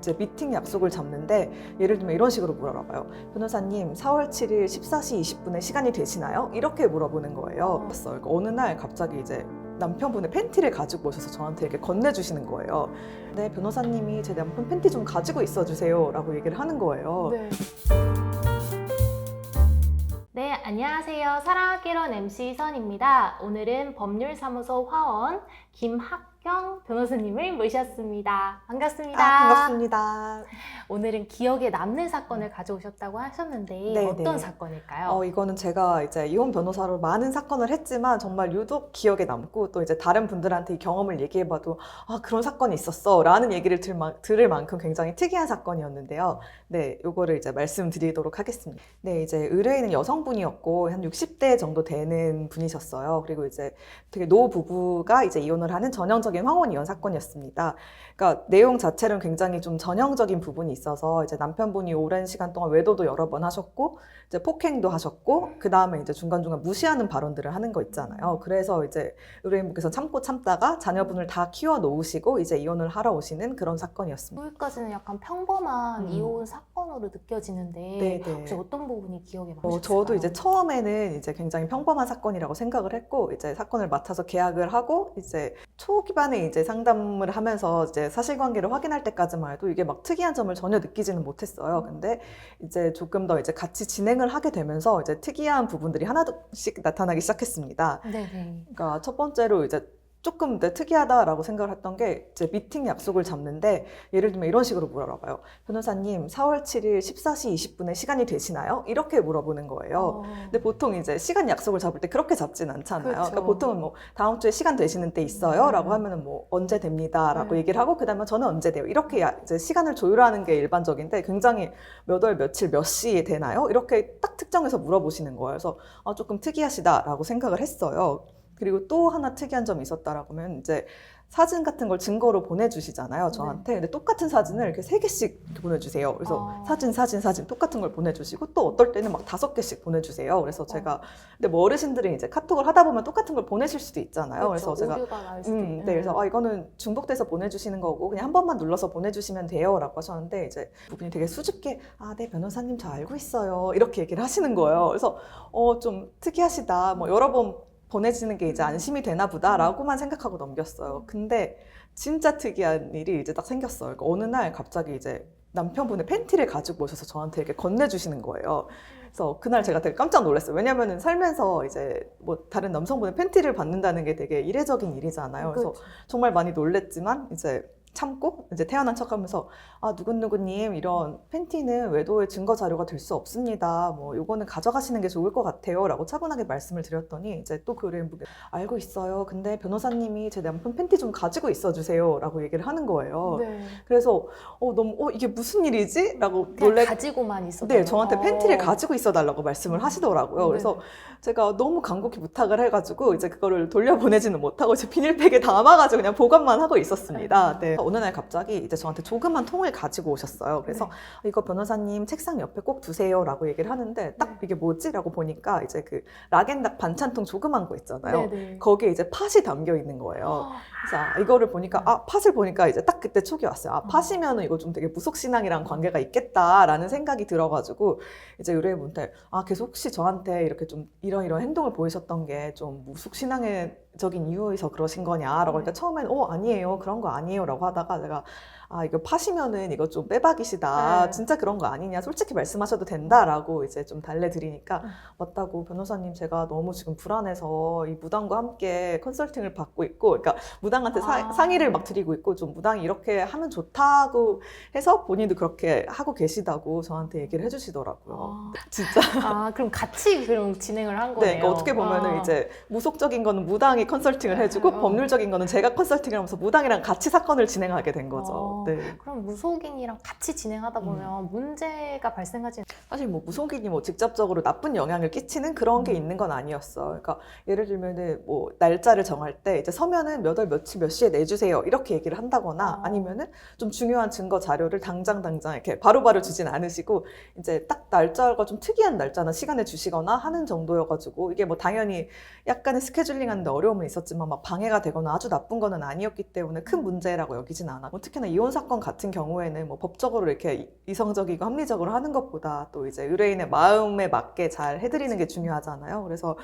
이제 미팅 약속을 잡는데 예를 들면 이런 식으로 물어봐요. 변호사님 4월 7일 14시 20분에 시간이 되시나요? 이렇게 물어보는 거예요. 그러니까 어느 날 갑자기 이제 남편분의 팬티를 가지고 오셔서 저한테 이렇게 건네주시는 거예요. 네, 변호사님이 제 남편 팬티 좀 가지고 있어주세요 라고 얘기를 하는 거예요. 네. 네, 안녕하세요. 사랑학개론 MC 선입니다. 오늘은 법률사무소 화원 김학경 변호사님을 모셨습니다. 반갑습니다. 반갑습니다. 오늘은 기억에 남는 사건을 가져오셨다고 하셨는데 네네. 어떤 사건일까요? 이거는 제가 이제 이혼 변호사로 많은 사건을 했지만 정말 유독 기억에 남고 또 이제 다른 분들한테 이 경험을 얘기해봐도 그런 사건이 있었어 라는 얘기를 들을 만큼 굉장히 특이한 사건이었는데요. 네, 요거를 이제 말씀드리도록 하겠습니다. 네, 이제 의뢰인은 여성분이었고 한 60대 정도 되는 분이셨어요. 그리고 이제 되게 노부부가 이제 이혼을 하는 전형적인 황혼 이혼 사건이었습니다. 그러니까 내용 자체는 굉장히 좀 전형적인 부분이 있어서 이제 남편분이 오랜 시간 동안 외도도 여러 번 하셨고 이제 폭행도 하셨고 그 다음에 이제 중간중간 무시하는 발언들을 하는 거 있잖아요. 그래서 이제 의뢰인분께서 참고 참다가 자녀분을 다 키워 놓으시고 이제 이혼을 하러 오시는 그런 사건이었습니다. 여기까지는 약간 평범한 이혼 사건으로 느껴지는데 네네. 혹시 어떤 부분이 기억에 많으셨어요? 저도 이제 처음에는 이제 굉장히 평범한 사건이라고 생각을 했고 이제 사건을 맡아서 계약을 하고 이제 초기반에 이제 상담을 하면서 이제 사실관계를 확인할 때까지만 해도 이게 막 특이한 점을 전혀 느끼지는 못했어요. 근데 이제 조금 더 이제 같이 진행을 하게 되면서 이제 특이한 부분들이 하나씩 나타나기 시작했습니다. 네네. 그러니까 첫 번째로 이제 조금 특이하다라고 생각을 했던 게 이제 미팅 약속을 잡는데 예를 들면 이런 식으로 물어봐요. 변호사님 4월 7일 14시 20분에 시간이 되시나요? 이렇게 물어보는 거예요. 근데 보통 이제 시간 약속을 잡을 때 그렇게 잡진 않잖아요. 그렇죠. 그러니까 보통은 뭐 다음 주에 시간 되시는 때 있어요? 라고 하면은 뭐 언제 됩니다 라고 얘기를 하고 그 다음에 저는 언제 돼요? 이렇게 이제 시간을 조율하는 게 일반적인데 굉장히 몇 월 며칠 몇 시에 되나요? 이렇게 딱 특정해서 물어보시는 거예요. 그래서 조금 특이하시다라고 생각을 했어요. 그리고 또 하나 특이한 점이 있었다라고 하면 이제 사진 같은 걸 증거로 보내주시잖아요, 저한테. 근데 똑같은 사진을 이렇게 3개씩 보내주세요. 그래서 사진 똑같은 걸 보내주시고 또 어떨 때는 막 5개씩 보내주세요. 그래서 제가 근데 뭐 어르신들은 이제 카톡을 하다 보면 똑같은 걸 보내실 수도 있잖아요. 그렇죠. 그래서 제가 오류가 날 수도 네, 그래서 이거는 중복돼서 보내주시는 거고 그냥 한 번만 눌러서 보내주시면 돼요라고 하셨는데 이제 부분이 되게 수줍게 네 변호사님 저 알고 있어요 이렇게 얘기를 하시는 거예요. 그래서 좀 특이하시다. 뭐 여러 번 보내지는 게 이제 안심이 되나 보다라고만 생각하고 넘겼어요. 근데 진짜 특이한 일이 이제 딱 생겼어요. 그러니까 어느 날 갑자기 이제 남편분의 팬티를 가지고 오셔서 저한테 이렇게 건네주시는 거예요. 그래서 그날 제가 되게 깜짝 놀랐어요. 왜냐면은 살면서 이제 뭐 다른 남성분의 팬티를 받는다는 게 되게 이례적인 일이잖아요. 그래서 정말 많이 놀랬지만 이제 참고 이제 태어난 척하면서 누구누구님 이런 팬티는 외도의 증거 자료가 될 수 없습니다. 뭐 요거는 가져가시는 게 좋을 것 같아요라고 차분하게 말씀을 드렸더니 이제 또 그 의뢰인분이 알고 있어요. 근데 변호사님이 제 남편 팬티 좀 가지고 있어주세요라고 얘기를 하는 거예요. 네. 그래서 너무 이게 무슨 일이지?라고 가지고만 있었던 네, 저한테 팬티를 가지고 있어달라고 말씀을 하시더라고요. 그래서 제가 너무 간곡히 부탁을 해가지고 이제 그거를 돌려보내지는 못하고 이제 비닐백에 담아가지고 그냥 보관만 하고 있었습니다. 네. 어느 날 갑자기 이제 저한테 조그만 통을 가지고 오셨어요. 그래서 이거 변호사님 책상 옆에 꼭 두세요라고 얘기를 하는데 딱 이게 뭐지?라고 보니까 이제 그 락앤락 반찬통 조그만 거 있잖아요. 네네. 거기에 이제 팥이 담겨 있는 거예요. 그래서 이거를 보니까 팥을 보니까 이제 딱 그때 촉이 왔어요. 팥이면은 이거 좀 되게 무속신앙이랑 관계가 있겠다라는 생각이 들어가지고 이제 의뢰인분한테 계속 혹시 저한테 이렇게 좀 이런 행동을 보이셨던 게 좀 무속신앙적인 이유에서 그러신 거냐라고 하니까 처음엔 아니에요 그런 거 아니에요라고 하다가 제가 이거 파시면은 이거 좀 빼박이시다. 진짜 그런 거 아니냐. 솔직히 말씀하셔도 된다라고 이제 좀 달래드리니까 맞다고 변호사님 제가 너무 지금 불안해서 이 무당과 함께 컨설팅을 받고 있고 그러니까 무당한테 상의를 막 드리고 있고 좀 무당이 이렇게 하면 좋다고 해서 본인도 그렇게 하고 계시다고 저한테 얘기를 해주시더라고요. 진짜. 그럼 같이 그럼 진행을 한 거예요? 네, 그러니까 어떻게 보면은 이제 무속적인 거는 무당이 컨설팅을 해주고 법률적인 거는 제가 컨설팅을 하면서 무당이랑 같이 사건을 진행하게 된 거죠. 네. 그럼 무속인이랑 같이 진행하다 보면 문제가 발생하지 사실 뭐 무속인이 뭐 직접적으로 나쁜 영향을 끼치는 그런 게 있는 건 아니었어. 그러니까 예를 들면은 뭐 날짜를 정할 때 이제 서면은 몇 월 며칠 몇 시에 내주세요 이렇게 얘기를 한다거나 아니면은 좀 중요한 증거 자료를 당장 이렇게 바로바로 주진 않으시고 이제 딱 날짜가 좀 특이한 날짜나 시간에 주시거나 하는 정도여가지고 이게 뭐 당연히 약간의 스케줄링 하는데 어려움은 있었지만 막 방해가 되거나 아주 나쁜 거는 아니었기 때문에 큰 문제라고 여기진 않았고 특히나 이혼 사건 같은 경우에는 뭐 법적으로 이렇게 이성적이고 합리적으로 하는 것보다 또 이제 의뢰인의 마음에 맞게 잘 해드리는 게 중요하잖아요. 그래서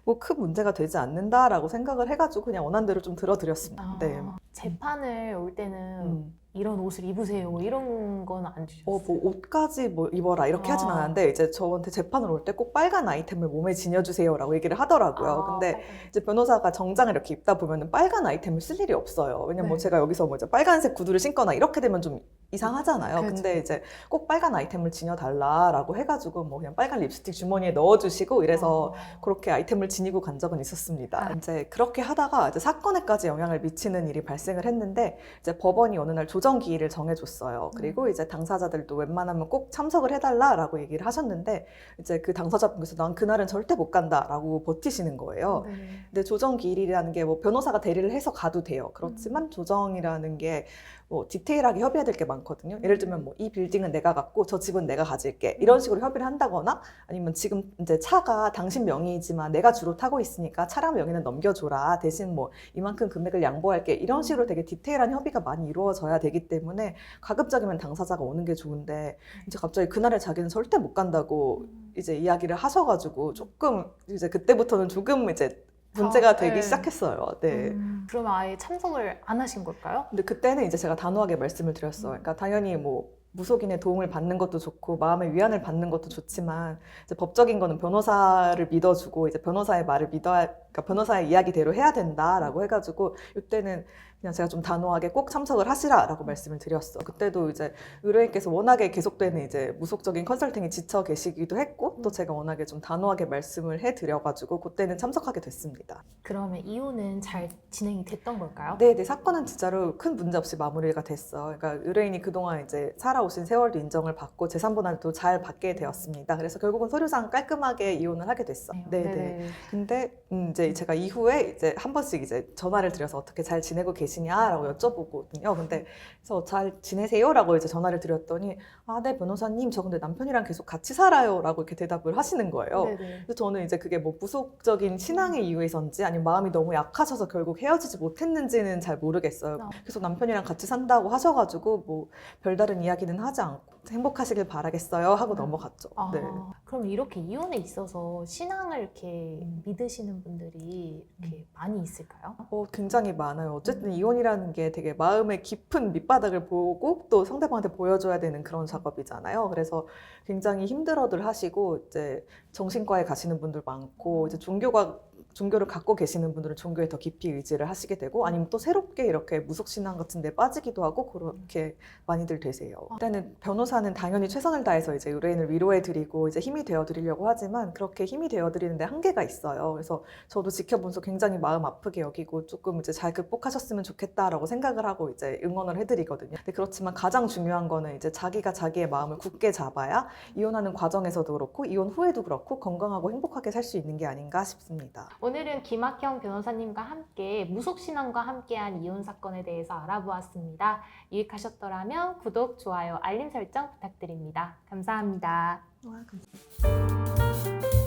뭐 큰 문제가 되지 않는다라고 생각을 해가지고 그냥 원한 대로 좀 들어드렸습니다. 네. 재판을 올 때는 음. 이런 옷을 입으세요. 뭐 이런 건 안 주셨어요? 뭐 옷까지 뭐 입어라 이렇게 하진 않았는데 이제 저한테 재판을 올 때 꼭 빨간 아이템을 몸에 지녀주세요라고 얘기를 하더라고요. 근데 빨간. 이제 변호사가 정장을 이렇게 입다 보면은 빨간 아이템을 쓸 일이 없어요. 왜냐면 뭐 네. 제가 여기서 뭐 이제 빨간색 구두를 신거나 이렇게 되면 좀 이상하잖아요. 그렇죠. 근데 이제 꼭 빨간 아이템을 지녀달라라고 해가지고 뭐 그냥 빨간 립스틱 주머니에 넣어주시고 이래서 그렇게 아이템을 지니고 간 적은 있었습니다. 이제 그렇게 하다가 이제 사건에까지 영향을 미치는 일이 발생을 했는데 이제 법원이 어느 날 조정 기일을 정해줬어요. 그리고 이제 당사자들도 웬만하면 꼭 참석을 해달라라고 얘기를 하셨는데 이제 그 당사자분께서 난 그날은 절대 못 간다라고 버티시는 거예요. 네. 근데 조정 기일이라는 게 뭐 변호사가 대리를 해서 가도 돼요. 그렇지만 조정이라는 게 뭐 디테일하게 협의해야 될 게 많거든요. 예를 들면 뭐 이 빌딩은 내가 갖고 저 집은 내가 가질게 이런 식으로 협의를 한다거나 아니면 지금 이제 차가 당신 명의이지만 내가 주로 타고 있으니까 차량 명의는 넘겨줘라 대신 뭐 이만큼 금액을 양보할게 이런 식으로 되게 디테일한 협의가 많이 이루어져야 되기 때문에 가급적이면 당사자가 오는 게 좋은데 이제 갑자기 그날에 자기는 절대 못 간다고 이제 이야기를 하셔가지고 조금 이제 그때부터는 조금 이제 문제가 되기 네. 시작했어요. 네. 그러면 아예 참석을 안 하신 걸까요? 근데 그때는 이제 제가 단호하게 말씀을 드렸어요. 그러니까 당연히 뭐 무속인의 도움을 받는 것도 좋고 마음의 위안을 받는 것도 좋지만 이제 법적인 거는 변호사를 믿어주고 이제 변호사의 말을 그러니까 변호사의 이야기대로 해야 된다라고 해가지고 이때는 그냥 제가 좀 단호하게 꼭 참석을 하시라라고 말씀을 드렸어. 그때도 이제 의뢰인께서 워낙에 계속되는 이제 무속적인 컨설팅에 지쳐 계시기도 했고 또 제가 워낙에 좀 단호하게 말씀을 해드려가지고 그때는 참석하게 됐습니다. 그러면 이혼은 잘 진행이 됐던 걸까요? 네, 사건은 진짜로 큰 문제 없이 마무리가 됐어. 그러니까 의뢰인이 그동안 이제 살아오신 세월도 인정을 받고 재산분할도 잘 받게 되었습니다. 그래서 결국은 서류상 깔끔하게 이혼을 하게 됐어. 네. 근데 이제 제가 이후에 이제 한 번씩 이제 전화를 드려서 어떻게 잘 지내고 계시냐라고 여쭤보거든요. 근데 그래서 잘 지내세요라고 이제 전화를 드렸더니 아, 네 변호사님 저 근데 남편이랑 계속 같이 살아요라고 이렇게 대답을 하시는 거예요. 네네. 그래서 저는 이제 그게 뭐 무속적인 신앙의 이유에서인지 아니면 마음이 너무 약하셔서 결국 헤어지지 못했는지는 잘 모르겠어요. 그래서 남편이랑 같이 산다고 하셔가지고 뭐 별다른 이야기는 하지 않고 행복하시길 바라겠어요 하고 넘어갔죠. 네. 그럼 이렇게 이혼에 있어서 신앙을 이렇게 믿으시는 분들이 이렇게 많이 있을까요? 굉장히 많아요. 어쨌든 이혼이라는 게 되게 마음의 깊은 밑바닥을 보고 또 상대방한테 보여줘야 되는 그런 작업이잖아요. 그래서 굉장히 힘들어들 하시고 이제 정신과에 가시는 분들 많고 이제 종교를 갖고 계시는 분들은 종교에 더 깊이 의지를 하시게 되고 아니면 또 새롭게 이렇게 무속신앙 같은 데 빠지기도 하고 그렇게 많이들 되세요. 일단은 변호사는 당연히 최선을 다해서 이제 의뢰인을 위로해드리고 이제 힘이 되어드리려고 하지만 그렇게 힘이 되어드리는데 한계가 있어요. 그래서 저도 지켜보면서 굉장히 마음 아프게 여기고 조금 이제 잘 극복하셨으면 좋겠다라고 생각을 하고 이제 응원을 해드리거든요. 근데 그렇지만 가장 중요한 거는 이제 자기가 자기의 마음을 굳게 잡아야 이혼하는 과정에서도 그렇고 이혼 후에도 그렇고 건강하고 행복하게 살 수 있는 게 아닌가 싶습니다. 오늘은 김학형 변호사님과 함께 무속신앙과 함께한 이혼 사건에 대해서 알아보았습니다. 유익하셨더라면 구독, 좋아요, 알림 설정 부탁드립니다. 감사합니다. 감사합니다.